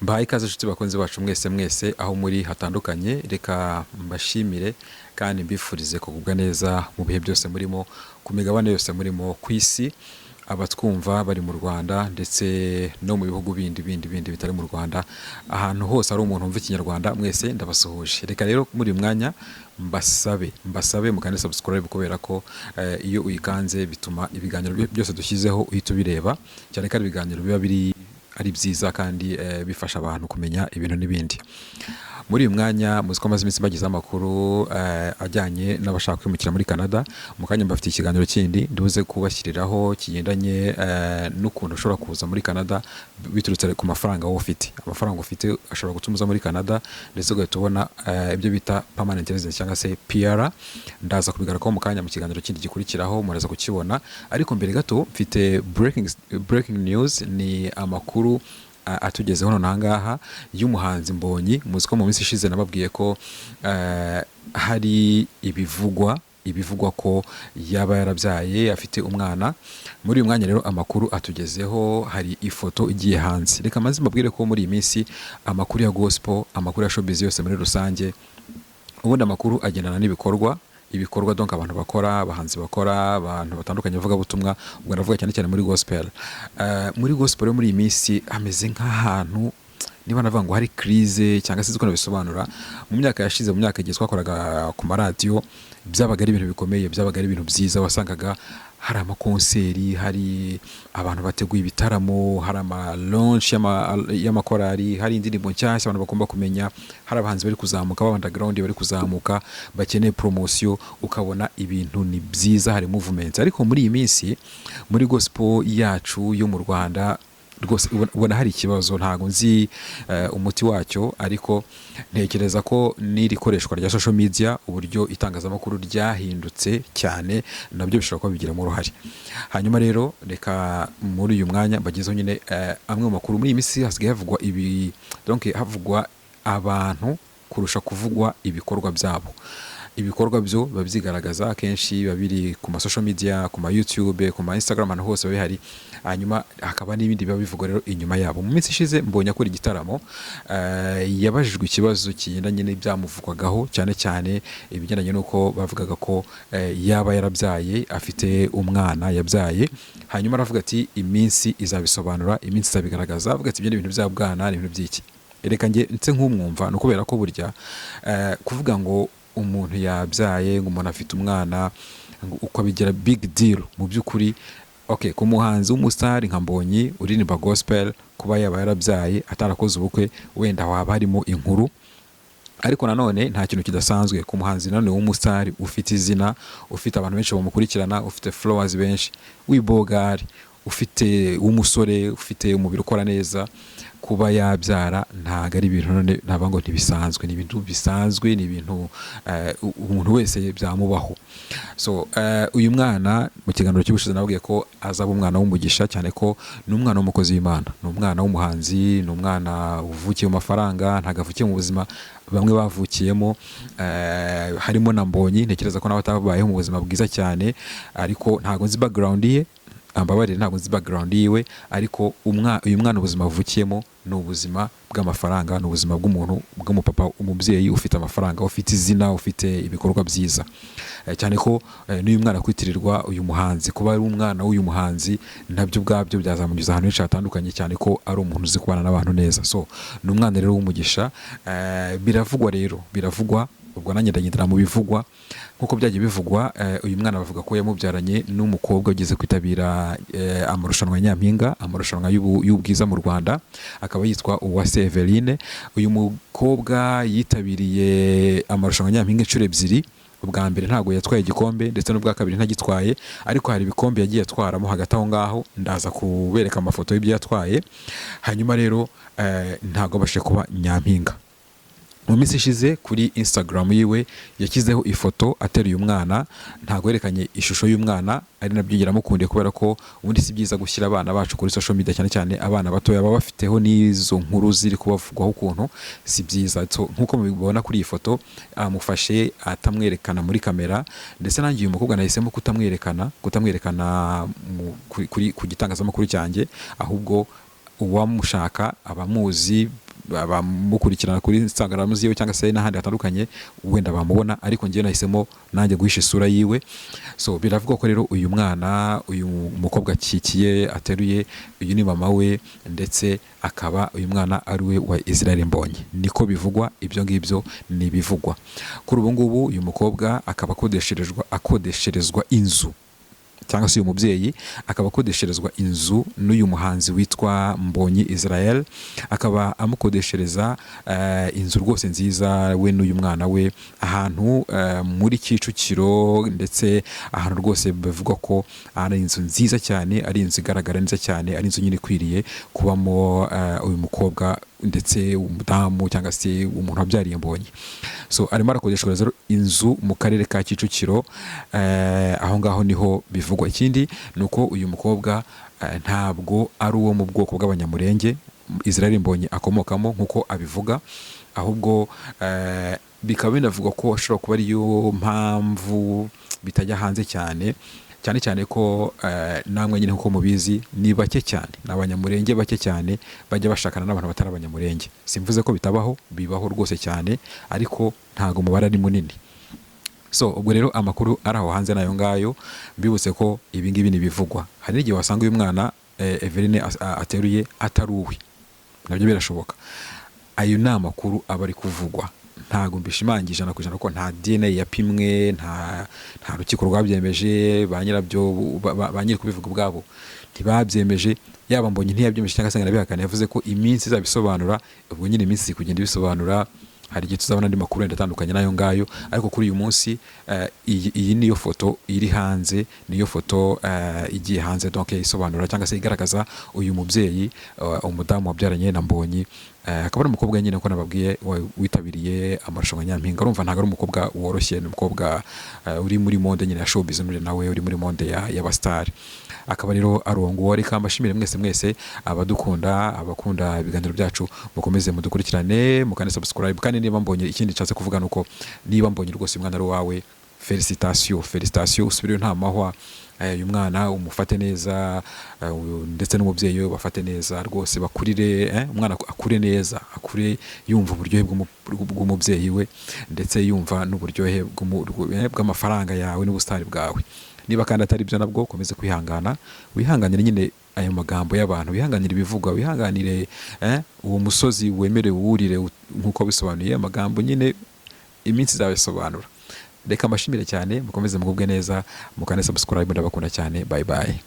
Mbahaye ikaze inshuti bakunzi bacu mwese aho muri hatandukanye, reka mbashimire kandi mbifurize kugubwa neza mu bihe byose murimo, ku migabane yose murimo ku isi, abatwumva bari mu Rwanda ndetse no mu bihugu bindi bitari mu Rwanda, ahantu hose ari umuntu wumva ikinyarwanda mwese ndabasuhuje. Reka rero muri uyu mwanya mbasabe mukande subscribe, kubera ko iyo uyikanze bituma ibiganiro byose dushyizeho uhita ubireba, cyane ko ibiganiro biba ari byiza kandi bifasha abantu kumenya ibintu n'ibindi. Muri uyu mwanya muzi ko amaze iminsi bagize amakuru ajyanye n'abashaka kwimukira muri Canada. Mu kanya mbafitiye ikiganiro kindi ndibuze kubashyiriraho kigendanye n'ukuntu ushobora kuza muri Canada biturutse ku mafaranga wowe ufite. Amafaranga ufite ashobora gutuma uza muri Canada ndetse ugahita ubona ibyo bita permanent residence cyangwa se PR. Ndaza kubigarukaho mu kanya mu kiganiro kindi gikurikiraho, muraza kukibona. Ariko mbere gato mfite breaking news, ni amakuru atugezeho none ahangaha y'umuhanzi Mbonyi. Muzi ko mu minsi ishize nababwiye ko hari ibivugwa ko yaba yarabyaye afite umwana. Muri uyu mwanya rero amakuru atugezeho, hari ifoto igiye hanze. Reka maze mbabwire ko muri iyi minsi amakuru ya gospel, amakuru ya showbiz yose muri rusange, ubundi amakuru agendana n'ibikorwa donc abantu bakora, abahanzi bakora, abantu batandukanye bavuga butumwa. Ubwo ndavuga cyane muri gospel. Muri gospel muri iyi minsi ameze nk'ahantu niba navuga ngo hari crise cyangwa se uko nabisobanura. Mu myaka yashize, mu myaka igihe twakoraga ku maradiyo, byabaga ari ibintu bikomeye, byabaga ari ibintu byiza. Wasangaga hari amakonseri, hari abantu bateguye ibitaramo, hari launch y'amakorari, hari indirimbo nshyashya abantu bagomba kumenya, hari abahanzi bari kuzamuka, underground bari kuzamuka bakeneye promotion, ukabona ibintu ni byiza, hari movement. Ariko muri iyi minsi muri gospel yacu yo mu Rwanda rwose ubona hari ikibazo, ntago nzi umuti wacyo, ariko ntekereza ko n'iri koreshwa rya social media, uburyo itangazamakuru ryahindutse cyane, nabyo bishobora kuba bigiramo uruhare. Hanyuma rero reka muri uyu mwanya bagezeho nyine amwe mu makuru. Muri iyi minsi hasigaye havugwa abantu kurusha kuvugwa ibikorwa byabo. Ibikorwa byo babyigaragaza akenshi biba biri ku ma social media, ku ma YouTube, ku ma Instagram, ahantu hose bihari. Hanyuma hakaba n'ibindi biba bivugwa rero inyuma yabo. Mu minsi ishize Mbonyi akora igitaramo, yabajijwe ikibazo kigendanye n'ibyamuvugwagaho, cyane ibigendanye n'uko bavugaga ko yaba yarabyaye, afite umwana yabyaye. Hanyuma aravuga ati iminsi izabisobanura, iminsi izabigaragaza. Avuga ati ibyo ni ibintu by'abwana, ni ibintu by'iki. Reka nge nse nk'umwumva, no kubera ko burya kuvuga ngo umuntu yabyaye, ngo umuntu afite umwana, uko bigira big deal mu by'ukuri. Okay, ku muhanzi w'umustar nka Mbonyi uririmba gospel, kuba yaba yarabyaye atarakoze ubukwe, wenda waba harimo inkuru. Ariko nanone nta kintu kidasanzwe ku muhanzi nanone w'umustar ufite izina, ufite abantu benshi bamukurikirana, ufite followers benshi, wibogari, ufite umusore, ufite umubiri ukora neza, kuba yabyara ntago ari ibintu none ntabwo ngo ntibisanzwe. Ni ibintu bisanzwe, ni ibintu umuntu wese byamubaho. So uyu mwana mu kiganiro cy'ubushize nabwiye ko azaba umwana w'umugisha, cyane ko ni umwana w'umukozi w'Imana, ni umwana w'umuhanzi, ni umwana uvukiye mu mafaranga, ntago avukiye mu buzima bamwe bavukiyemo. Harimo na Mbonyi, ntekereza ko nawe atabayeho mu buzima bwiza cyane, ariko ntago nzi background ye, ambabarire ntabwo nzi background yiwe. Ariko uyu mwana ubuzima avukiyemo ni ubuzima bw'amafaranga, ni ubuzima bw'umuntu, bw'umupapa, umubyeyi ufite amafaranga, ufite izina, ufite ibikorwa byiza. Cyane ko n'uyu mwana kwitirirwa uyu muhanzi, kuba ari umwana w'uyu muhanzi, nabyo ubwabyo byazamugiza ahantu henshi hatandukanye, cyane ko ari umuntu uzi kubana n'abantu neza. So ni umwana rero w'umugisha. Biravugwa ubwo nanjye ndagendera mu bivugwa nkuko byagiye bivugwa. Uyu mwana bavuga ko yamubyaranye n'umukobwa ugeze kwitabira amarushanwa ya Nyampinga, amarushanwa y'ubwiza mu Rwanda, akaba yitwa Uwase Eveline. Uyu mukobwa yitabiriye amarushanwa ya Nyampinga inshuro ebyiri. Ubwa mbere ntago yatwaye igikombe, ndetse n'ubwa kabiri ntagitwaye, ariko hari ibikombe yagiye atwaramo hagati aho ngaho. Ndaza kubereka amafoto y'ibyo yatwaye. Hanyuma rero ntago abashe kuba Nyampinga. Mu minsi ishize kuri Instagram yiwe yashyizeho ifoto ateruye umwana, ntago yerekanye ishusho y'umwana, ari nabyo ngiramukundiye, kubera ko ubundi si byiza gushyira abana bacu kuri social media, cyane abana batoya baba bafiteho n'izo nkuru ziri kubavugwaho ukuntu, si byiza. Nkuko mubibona kuri iyi foto, amufashe atamwerekana muri kamera, ndetse nanjye uyu mukobwa nahisemo kutamwerekana ku gitangazamakuru cyanjye, ahubwo uwamushaka abamuzi bamukurikirana kuri Instagram ziwe cyangwa se n'ahandi hatandukanye wenda bamubona, ariko njyewe nahisemo nanjye guhisha isura yiwe. So biravuga ko rero uyu mwana, uyu mukobwa akikiye ateruye, uyu ni mama we, ndetse akaba uyu mwana ari we wa Israel Mbonyi, niko bivugwa. Ibyo ngibyo ni bivugwa kuri ubu ngubu. Uyu mukobwa akaba akodesherezwa inzu, cyangwa se uyu mubyeyi akaba akodesherezwa inzu n'uyu muhanzi witwa Mbonyi Israel, akaba amukodeshereza inzu rwose nziza, we n'uyu mwana we, ahantu muri Kicukiro, ndetse ahantu rwose bivugwa ko ari inzu nziza cyane, ari inzu igaragara neza cyane, ari inzu nyine ikwiriye kubamo uyu mukobwa ndetse umudamu cyangwa se umuntu wabyariye Mbonyi. So arimo arakodeshereza inzu mu karere ka Kicukiro, aho ngaho niho bivugwa. Ikindi ni uko uyu mukobwa ntabwo ari uwo mu bwoko bw'Abanyamurenge Israel Mbonyi akomokamo nk'uko abivuga, ahubwo bikaba binavugwa ko ashobora kuba ariyo mpamvu bitajya hanze cyane cyane ko namwe nyine nkuko mubizi ni bake cyane, ni Abanyamurenge bake cyane bajya bashakana n'abantu batari Abanyamurenge. Simvuze ko bitabaho, bibaho rwose cyane, ariko ntago umubare ari munini. So ubwo rero amakuru ari aho hanze nayo ngayo, mbibutse ko ibi ngibi ni bivugwa. Hari n'igihe wasanga uyu mwana Eveline ateruye atari uwe, nabyo birashoboka. Ayo ni amakuru aba ari kuvugwa, ntago mbishimangije ijana ko nta DNA yapimwe, nta rukiko rwabyemeje, ba nyirabyo ba nyiri kubivuga ubwabo ntibabyemeje, yaba Mbonyi ntiyabyemeje cyangwa se nabihakana. Yavuze ko iminsi izabisobanura, ubwo nyine iminsi kugenda ibisobanura, hari igihe tuzabona andi makuru yenda atandukanye nayo ngayo, ariko kuri uyu munsi iyi niyo foto iri hanze, niyo foto igiye hanze, donc isobanura cyangwa se igaragaza uyu mubyeyi, umudamu wabyaranye na Mbonyi. Akaba ari umukobwa nyine ko nababwiye witabiriye amarushanwa Nyampinga. Urumva ntabwo ari umukobwa woroshye, ni umukobwa uri muri monde nyine ya showbiz, nawe uri muri monde y'abastar. Akaba rero ari uwo nguwo. Reka mbashimire mwese abadukunda, abakunda ibiganiro byacu, mukomeze mudukurikirane, mukane subscribe. Kandi niba Mbonyi, ikindi nshatse kuvuga nuko niba Mbonyi rwose umwana ari wawe, felicitation, usubire nta mahwa. Uyu mwana umufate neza, ndetse n'umubyeyi we bafate neza rwose, bakurire umwana akure neza, akure yumva uburyohe bw'umubyeyi we, ndetse yumva n'uburyohe bw'amafaranga yawe n'ubustari bwawe. Niba kandi atari byo nabwo komeze kwihangana, wihanganire nyine ayo magambo y'abantu, wihanganire ibivugwa, wihanganire uwo musozi wemerewe wurire nk'uko bisobanuye amagambo, nyine iminsi zabisobanura. Reka mbashimire cyane, mukomeze mugubwe neza, mukane subscribe, ndabakunda cyane. Bye bye.